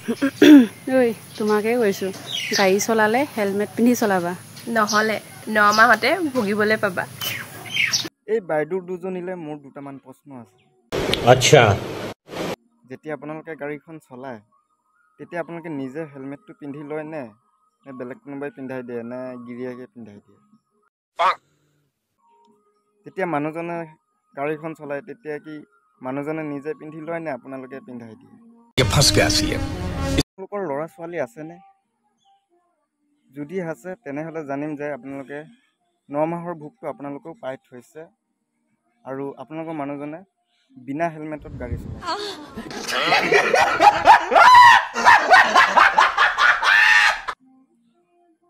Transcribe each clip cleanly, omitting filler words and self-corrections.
ঐ তোমাকে কৈছোঁ গাড়ী চলালে হেলমেট পিন্ধি চলাবা নহ'লে 9 মাহতে ভুগিবলৈ পাবা এই বাইদেউ দুজনীলে মোৰ দুটামান প্ৰশ্ন আছে আচ্ছা যেতিয়া আপোনালোকে গাড়ীখন চলায় তেতিয়া আপোনালোকে নিজে হেলমেটটো পিন্ধি লয় নে বেলেগ কোনোবাই পিন্ধাই দিয়ে নে গিৰিয়াকে পিন্ধাই দিয়ে যেতিয়া মানুহজনে গাড়ীখন চলায় তেতিয়া কি মানুহজনে নিজে পিন্ধি লয় নে আপোনালোকে পিন্ধাই দিয়ে আপোনালোকৰ ল'ৰা ছোৱালী আছেনে যদি আছে তেনেহ'লে জানিম যে আপোনালোকে 9 মাহৰ ভোগটো আপোনালোকেও পাই থৈছে আৰু আপোনালোকৰ মানুহজনে বিনা হেলমেটত গাড়ী চলায়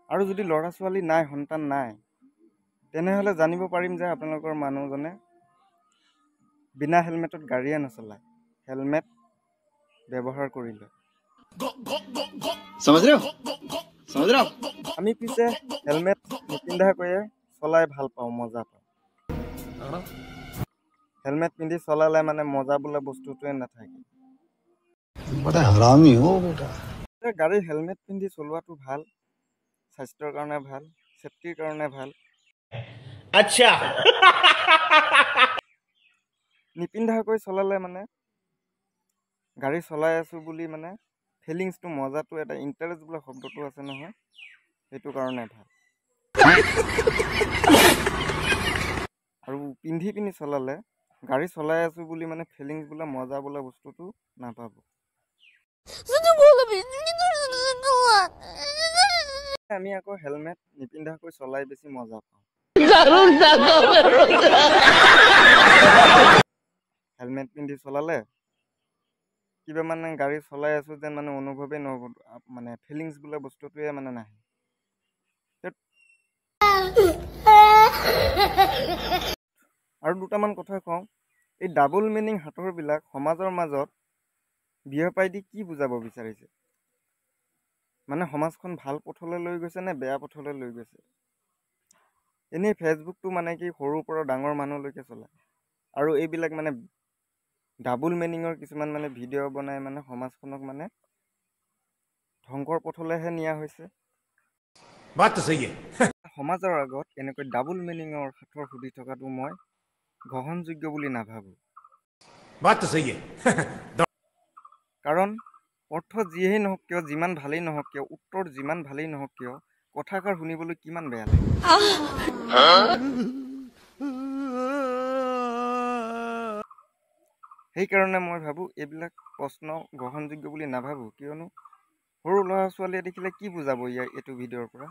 আৰু যদি ল'ৰা ছোৱালী নাই সন্তান নাই তেনেহ'লে জানিব পাৰিম যে আপোনালোকৰ মানুহজনে বিনা হেলমেটত গাড়ীয়ে নচলায় হেলমেট ব্যৱহাৰ কৰিলে আমি পিছে হেলমেট নিপিন্ধাকৈয়ে চলাই ভাল পাওঁ মজা পাওঁ হেলমেট পিন্ধি চলালে মানে মজা বোলা বস্তুটোৱে নাথাকে গাড়ী হেলমেট পিন্ধি চলোৱাটো ভাল স্বাস্থ্যৰ কাৰণে ভাল সেফটিৰ কাৰণে ভাল আচ্ছা নিপিন্ধাকৈ চলালে মানে গাড়ী চলাই আছো বুলি মানে ফিলিংছটো মজাটো এটা ইণ্টাৰেষ্ট বোলা শব্দটো আছে নহয় সেইটো কাৰণে ভাল আৰু পিন্ধি পিনি চলালে গাড়ী চলাই আছো বুলি মানে ফিলিংছ বোলা মজা বোলা বস্তুটো নাপাব আমি আকৌ হেলমেট নিপিন্ধাকৈ চলাই বেছি মজা পাওঁ হেলমেট পিন্ধি চলালে কিবা মানে গাড়ী চলাই আছো যেন মানে অনুভৱেই নহ'ব মানে ফিলিংছ বোলা বস্তুটোৱে মানে নাহে আৰু দুটামান কথা কওঁ এই ডাবল মিনিং হাতৰবিলাক সমাজৰ মাজত বিয়পাই দি কি বুজাব বিচাৰিছে মানে সমাজখন ভাল পথলৈ লৈ গৈছে নে বেয়া পথলৈ লৈ গৈছে এনেই ফেচবুকটো মানে কি সৰুৰ পৰা ডাঙৰ মানুহলৈকে চলায় আৰু এইবিলাক মানে ডাবল মিনিঙৰ কিছুমান মানে ভিডিঅ' বনাই মানে সমাজখনক মানে ধ্বংসৰ পথলৈহে নিয়া হৈছে সমাজৰ আগত এনেকৈ ডাবল মিনিঙৰ সাঁথৰ সুধি থকাটো মই গ্ৰহণযোগ্য বুলি নাভাবোঁ কাৰণ অৰ্থ যিয়েই নহওক কিয় যিমান ভালেই নহওক কিয় উত্তৰ যিমান ভালেই নহওক কিয় কথাষাৰ শুনিবলৈ কিমান বেয়া লাগে সেইকাৰণে মই ভাবোঁ এইবিলাক প্ৰশ্ন গ্ৰহণযোগ্য বুলি নাভাবোঁ কিয়নো সৰু ল'ৰা ছোৱালীয়ে দেখিলে কি বুজাব এইটো ভিডিঅ'ৰ পৰা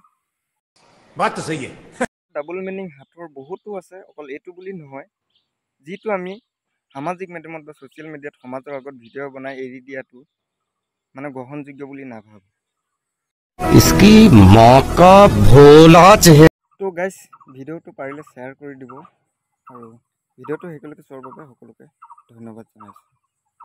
ডাবল মিনিং হাতৰ বহুতো আছে অকল এইটো বুলি নহয় যিটো আমি সামাজিক মাধ্যমত বা ছ'চিয়েল মিডিয়াত সমাজৰ আগত ভিডিঅ' বনাই এৰি দিয়াটো মানে গ্ৰহণযোগ্য বুলি নাভাবোঁ তো গাইজ ভিডিঅ'টো পাৰিলে শ্বেয়াৰ কৰি দিব আৰু ভিডিঅ'টো শেষলৈকে চোৱাৰ বাবে সকলোকে ধন্যবাদ জনাইছোঁ